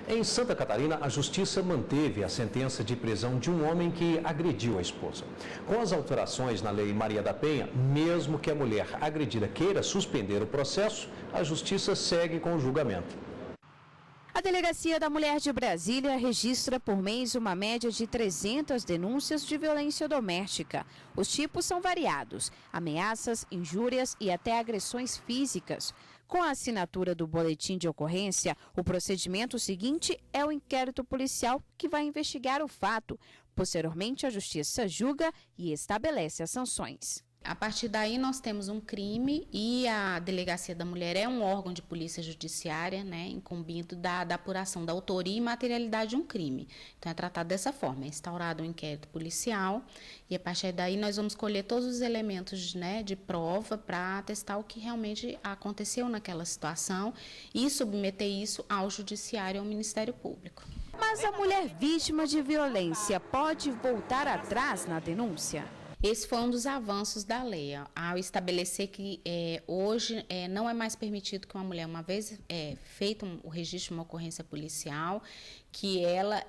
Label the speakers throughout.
Speaker 1: Em Santa Catarina, a Justiça manteve a sentença de prisão de um homem que agrediu a esposa. Com as alterações na Lei Maria da Penha, mesmo que a mulher agredida queira suspender o processo, a Justiça segue com o julgamento.
Speaker 2: A Delegacia da Mulher de Brasília registra por mês uma média de 300 denúncias de violência doméstica. Os tipos são variados: ameaças, injúrias e até agressões físicas. Com a assinatura do boletim de ocorrência, o procedimento seguinte é o inquérito policial que vai investigar o fato. Posteriormente, a Justiça julga e estabelece as sanções.
Speaker 3: A partir daí, nós temos um crime e a Delegacia da Mulher é um órgão de polícia judiciária, incumbido da apuração da autoria e materialidade de um crime. Então, é tratado dessa forma, é instaurado um inquérito policial e a partir daí nós vamos colher todos os elementos de prova para atestar o que realmente aconteceu naquela situação e submeter isso ao Judiciário e ao Ministério Público.
Speaker 2: Mas a mulher vítima de violência pode voltar atrás na denúncia?
Speaker 3: Esse foi um dos avanços da lei, ao estabelecer que hoje não é mais permitido que uma mulher, uma vez feito o registro de uma ocorrência policial, que ela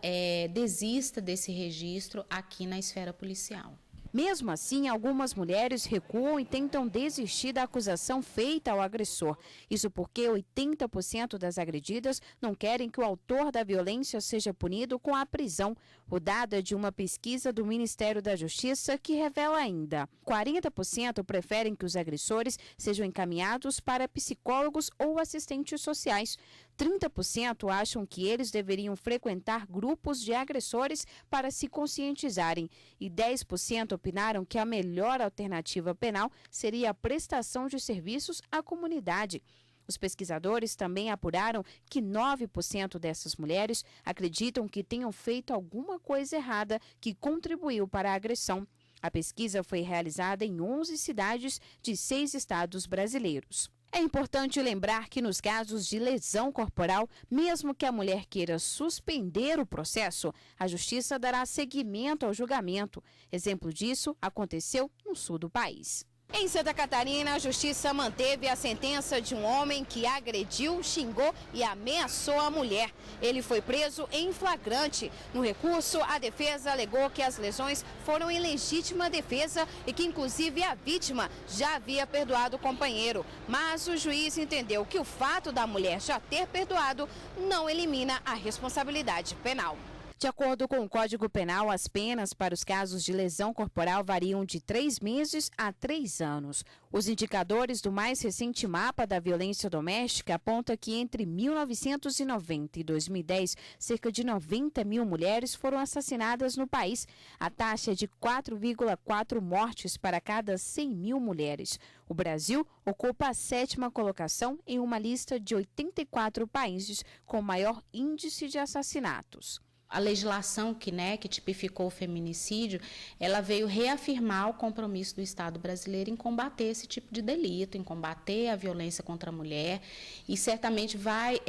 Speaker 3: desista desse registro aqui na esfera policial.
Speaker 2: Mesmo assim, algumas mulheres recuam e tentam desistir da acusação feita ao agressor. Isso porque 80% das agredidas não querem que o autor da violência seja punido com a prisão. O dado é de uma pesquisa do Ministério da Justiça que revela ainda: 40% preferem que os agressores sejam encaminhados para psicólogos ou assistentes sociais. 30% acham que eles deveriam frequentar grupos de agressores para se conscientizarem e 10% opinaram que a melhor alternativa penal seria a prestação de serviços à comunidade. Os pesquisadores também apuraram que 9% dessas mulheres acreditam que tenham feito alguma coisa errada que contribuiu para a agressão. A pesquisa foi realizada em 11 cidades de 6 estados brasileiros. É importante lembrar que nos casos de lesão corporal, mesmo que a mulher queira suspender o processo, a Justiça dará seguimento ao julgamento. Exemplo disso aconteceu no sul do país. Em Santa Catarina, a Justiça manteve a sentença de um homem que agrediu, xingou e ameaçou a mulher. Ele foi preso em flagrante. No recurso, a defesa alegou que as lesões foram em legítima defesa e que, inclusive, a vítima já havia perdoado o companheiro. Mas o juiz entendeu que o fato da mulher já ter perdoado não elimina a responsabilidade penal. De acordo com o Código Penal, as penas para os casos de lesão corporal variam de 3 meses a 3 anos. Os indicadores do mais recente mapa da violência doméstica apontam que entre 1990 e 2010, cerca de 90 mil mulheres foram assassinadas no país. A taxa é de 4,4 mortes para cada 100 mil mulheres. O Brasil ocupa a 7ª colocação em uma lista de 84 países com maior índice de assassinatos.
Speaker 3: A legislação que tipificou o feminicídio, ela veio reafirmar o compromisso do Estado brasileiro em combater esse tipo de delito, em combater a violência contra a mulher e certamente vai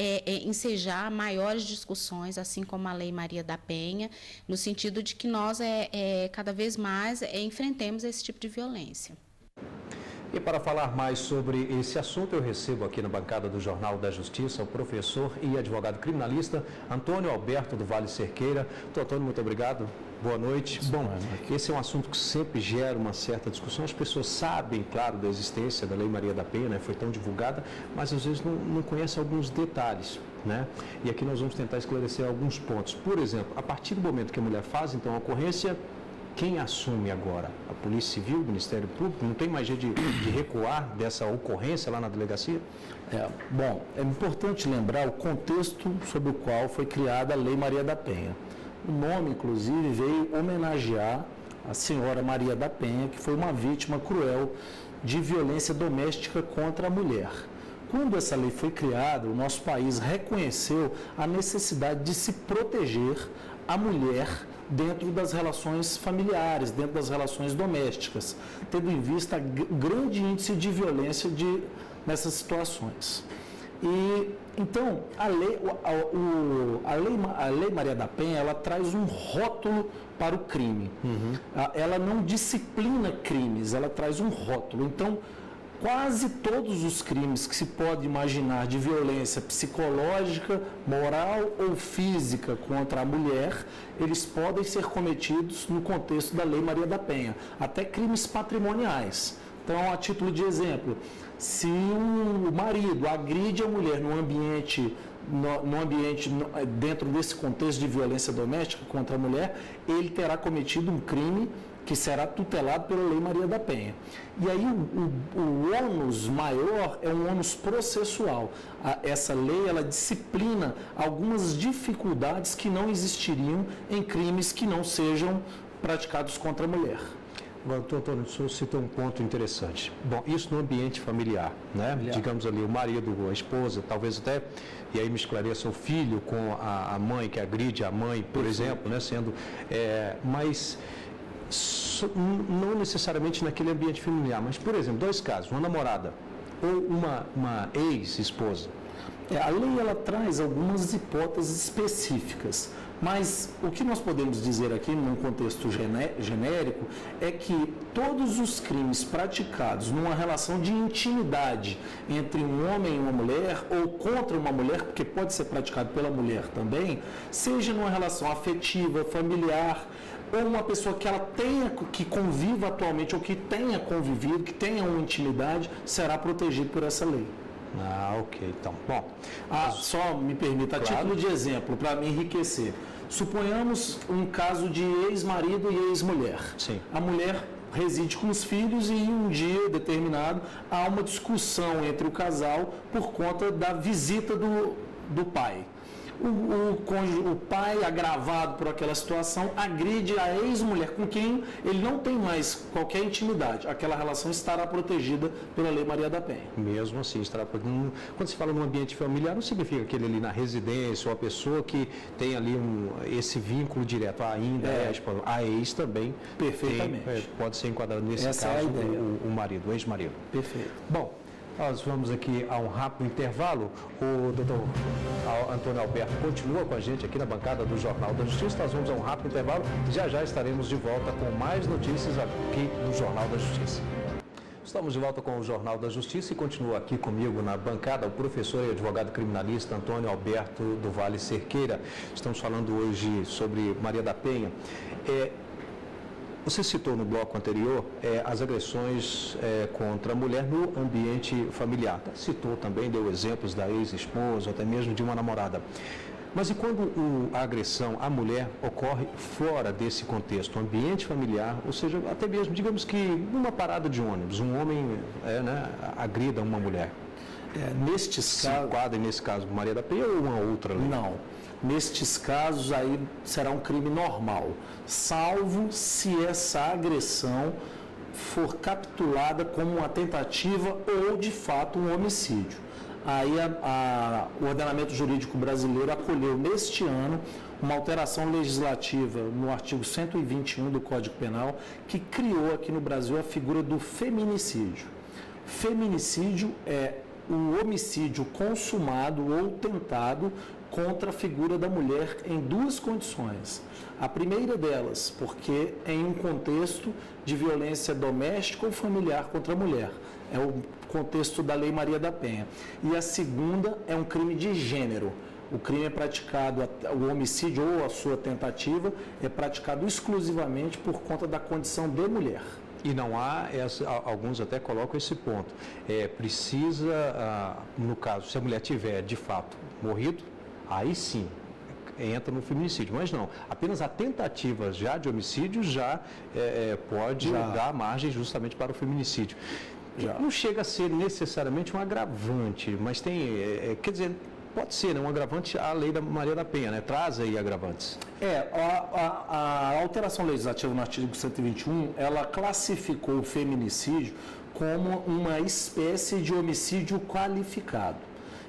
Speaker 3: ensejar maiores discussões, assim como a Lei Maria da Penha, no sentido de que nós cada vez mais enfrentemos esse tipo de violência.
Speaker 1: E para falar mais sobre esse assunto, eu recebo aqui na bancada do Jornal da Justiça o professor e advogado criminalista Antônio Alberto do Vale Cerqueira. Doutor Antônio, muito obrigado. Boa noite. Bom, esse é um assunto que sempre gera uma certa discussão. As pessoas sabem, claro, da existência da Lei Maria da Penha, foi tão divulgada, mas às vezes não conhecem alguns detalhes, E aqui nós vamos tentar esclarecer alguns pontos. Por exemplo, a partir do momento que a mulher faz, então, a ocorrência, quem assume agora? A Polícia Civil, o Ministério Público? Não tem mais jeito de recuar dessa ocorrência lá na delegacia?
Speaker 4: Bom, é importante lembrar o contexto sob o qual foi criada a Lei Maria da Penha. O nome, inclusive, veio homenagear a senhora Maria da Penha, que foi uma vítima cruel de violência doméstica contra a mulher. Quando essa lei foi criada, o nosso país reconheceu a necessidade de se proteger a mulher dentro das relações familiares, dentro das relações domésticas, tendo em vista o grande índice de violência nessas situações. E, então, a lei Maria da Penha, ela traz um rótulo para o crime. Ela não disciplina crimes, ela traz um rótulo. Então, quase todos os crimes que se pode imaginar de violência psicológica, moral ou física contra a mulher, eles podem ser cometidos no contexto da Lei Maria da Penha, até crimes patrimoniais. Então, a título de exemplo, se o marido agride a mulher no ambiente dentro desse contexto de violência doméstica contra a mulher, ele terá cometido um crime que será tutelado pela Lei Maria da Penha. E aí o ônus maior é um ônus processual. Essa lei, ela disciplina algumas dificuldades que não existiriam em crimes que não sejam praticados contra a mulher.
Speaker 1: Doutor Antônio, o senhor citou um ponto interessante. Bom, isso no ambiente familiar, né? Digamos ali, o marido, a esposa, talvez até, e aí me esclareça, o filho com a mãe, que agride a mãe, por exemplo, né? Mas não necessariamente naquele ambiente familiar, mas, por exemplo, 2 casos, uma namorada ou uma ex-esposa.
Speaker 4: A lei, ela traz algumas hipóteses específicas, mas o que nós podemos dizer aqui, num contexto genérico, é que todos os crimes praticados numa relação de intimidade entre um homem e uma mulher, ou contra uma mulher, porque pode ser praticado pela mulher também, seja numa relação afetiva, familiar, ou uma pessoa que conviva atualmente, ou que tenha convivido, que tenha uma intimidade, será protegido por essa lei.
Speaker 1: Ok, então. Bom,
Speaker 4: só me permita, a título de exemplo, para me enriquecer. Suponhamos um caso de ex-marido e ex-mulher.
Speaker 1: Sim.
Speaker 4: A mulher reside com os filhos e em um dia determinado há uma discussão entre o casal por conta da visita do pai. O pai, agravado por aquela situação, agride a ex-mulher, com quem ele não tem mais qualquer intimidade. Aquela relação estará protegida pela Lei Maria da Penha.
Speaker 1: Mesmo assim, estará protegida. Quando se fala num ambiente familiar, não significa que ele ali na residência, ou a pessoa que tem ali esse vínculo direto, ainda a ex também.
Speaker 4: Perfeitamente.
Speaker 1: Pode ser enquadrado nesse
Speaker 4: Essa
Speaker 1: caso,
Speaker 4: é a ideia.
Speaker 1: o marido, o ex-marido.
Speaker 4: Perfeito.
Speaker 1: Bom, nós vamos aqui a um rápido intervalo. O doutor Antônio Alberto continua com a gente aqui na bancada do Jornal da Justiça. Nós vamos a um rápido intervalo. Já estaremos de volta com mais notícias aqui no Jornal da Justiça. Estamos de volta com o Jornal da Justiça e continua aqui comigo na bancada o professor e advogado criminalista Antônio Alberto do Vale Cerqueira. Estamos falando hoje sobre Maria da Penha. Você citou no bloco anterior as agressões contra a mulher no ambiente familiar. Citou também, deu exemplos da ex-esposa, até mesmo de uma namorada. Mas e quando a agressão à mulher ocorre fora desse contexto, ambiente familiar, ou seja, até mesmo, digamos que numa parada de ônibus, um homem agrida uma mulher?
Speaker 4: Nestes casos...
Speaker 1: Se enquadra nesse caso Maria da Penha ou uma outra lei?
Speaker 4: Não. Nestes casos, aí será um crime normal, salvo se essa agressão for capturada como uma tentativa ou, de fato, um homicídio. Aí o ordenamento jurídico brasileiro acolheu, neste ano, uma alteração legislativa no artigo 121 do Código Penal, que criou aqui no Brasil a figura do feminicídio. Feminicídio é o homicídio consumado ou tentado contra a figura da mulher em 2 condições. A primeira delas, porque em um contexto de violência doméstica ou familiar contra a mulher. É o contexto da Lei Maria da Penha. E a segunda é um crime de gênero. O crime é praticado, o homicídio ou a sua tentativa é praticado exclusivamente por conta da condição de mulher.
Speaker 1: E não há, alguns até colocam esse ponto. Precisa, no caso, se a mulher tiver de fato morrido, aí sim entra no feminicídio, mas não, apenas a tentativa já de homicídio pode dar margem justamente para o feminicídio. Não chega a ser necessariamente um agravante, mas tem, quer dizer, pode ser, né, um agravante à lei da Maria da Penha, né? Traz aí agravantes.
Speaker 4: A alteração legislativa no artigo 121, ela classificou o feminicídio como uma espécie de homicídio qualificado.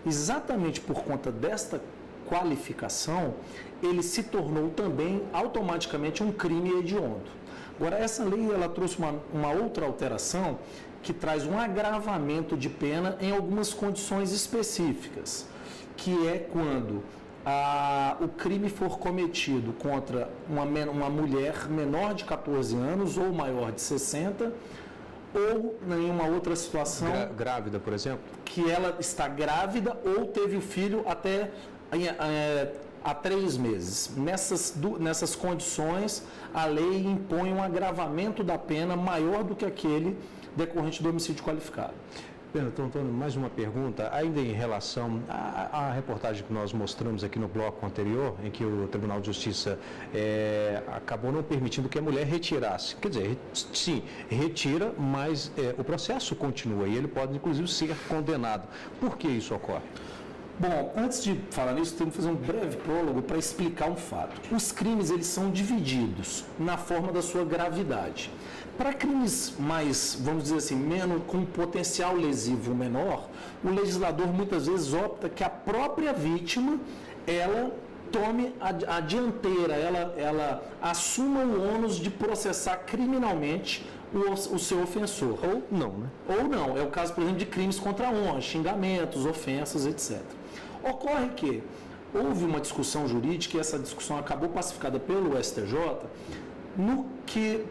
Speaker 4: Exatamente por conta desta qualificação, ele se tornou também automaticamente um crime hediondo. Agora, essa lei ela trouxe uma outra alteração que traz um agravamento de pena em algumas condições específicas, que é quando o crime for cometido contra uma mulher menor de 14 anos ou maior de 60, ou em uma outra situação...
Speaker 1: Grávida, por exemplo?
Speaker 4: Que ela está grávida ou teve o filho até há 3 meses. Nessas condições, a lei impõe um agravamento da pena maior do que aquele decorrente do homicídio qualificado.
Speaker 1: Doutor Antônio, mais uma pergunta, ainda em relação à reportagem que nós mostramos aqui no bloco anterior, em que o Tribunal de Justiça acabou não permitindo que a mulher retirasse. Quer dizer, sim, retira, mas o processo continua e ele pode, inclusive, ser condenado. Por que isso ocorre?
Speaker 4: Bom, antes de falar nisso, temos que fazer um breve prólogo para explicar um fato. Os crimes, eles são divididos na forma da sua gravidade. Para crimes mais, vamos dizer assim, menos, com potencial lesivo menor, o legislador muitas vezes opta que a própria vítima, ela tome a dianteira, ela assuma o ônus de processar criminalmente o seu ofensor.
Speaker 1: Ou não, né?
Speaker 4: Ou não. É o caso, por exemplo, de crimes contra a honra, xingamentos, ofensas, etc. Ocorre que houve uma discussão jurídica e essa discussão acabou pacificada pelo STJ,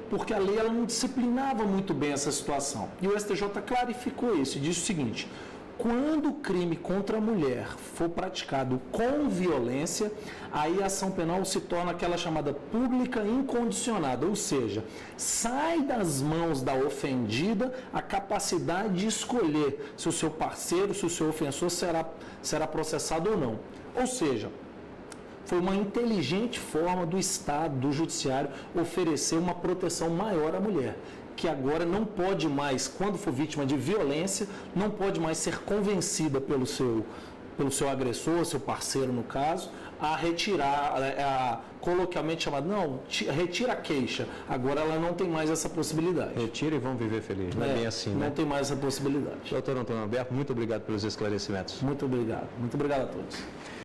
Speaker 4: porque a lei ela não disciplinava muito bem essa situação. E o STJ clarificou isso e disse o seguinte: quando o crime contra a mulher for praticado com violência, aí a ação penal se torna aquela chamada pública incondicionada, ou seja, sai das mãos da ofendida a capacidade de escolher se o seu parceiro, se o seu ofensor será processado ou não. Ou seja, foi uma inteligente forma do Estado, do Judiciário, oferecer uma proteção maior à mulher, que agora não pode mais, quando for vítima de violência, não pode mais ser convencida pelo seu agressor, seu parceiro no caso, a retirar, coloquialmente chamado, não, retira a queixa. Agora ela não tem mais essa possibilidade.
Speaker 1: Retira e vão viver felizes. Não é bem assim, né?
Speaker 4: Não tem mais essa possibilidade.
Speaker 1: Doutor Antônio Alberto, muito obrigado pelos esclarecimentos.
Speaker 4: Muito obrigado. Muito obrigado a todos.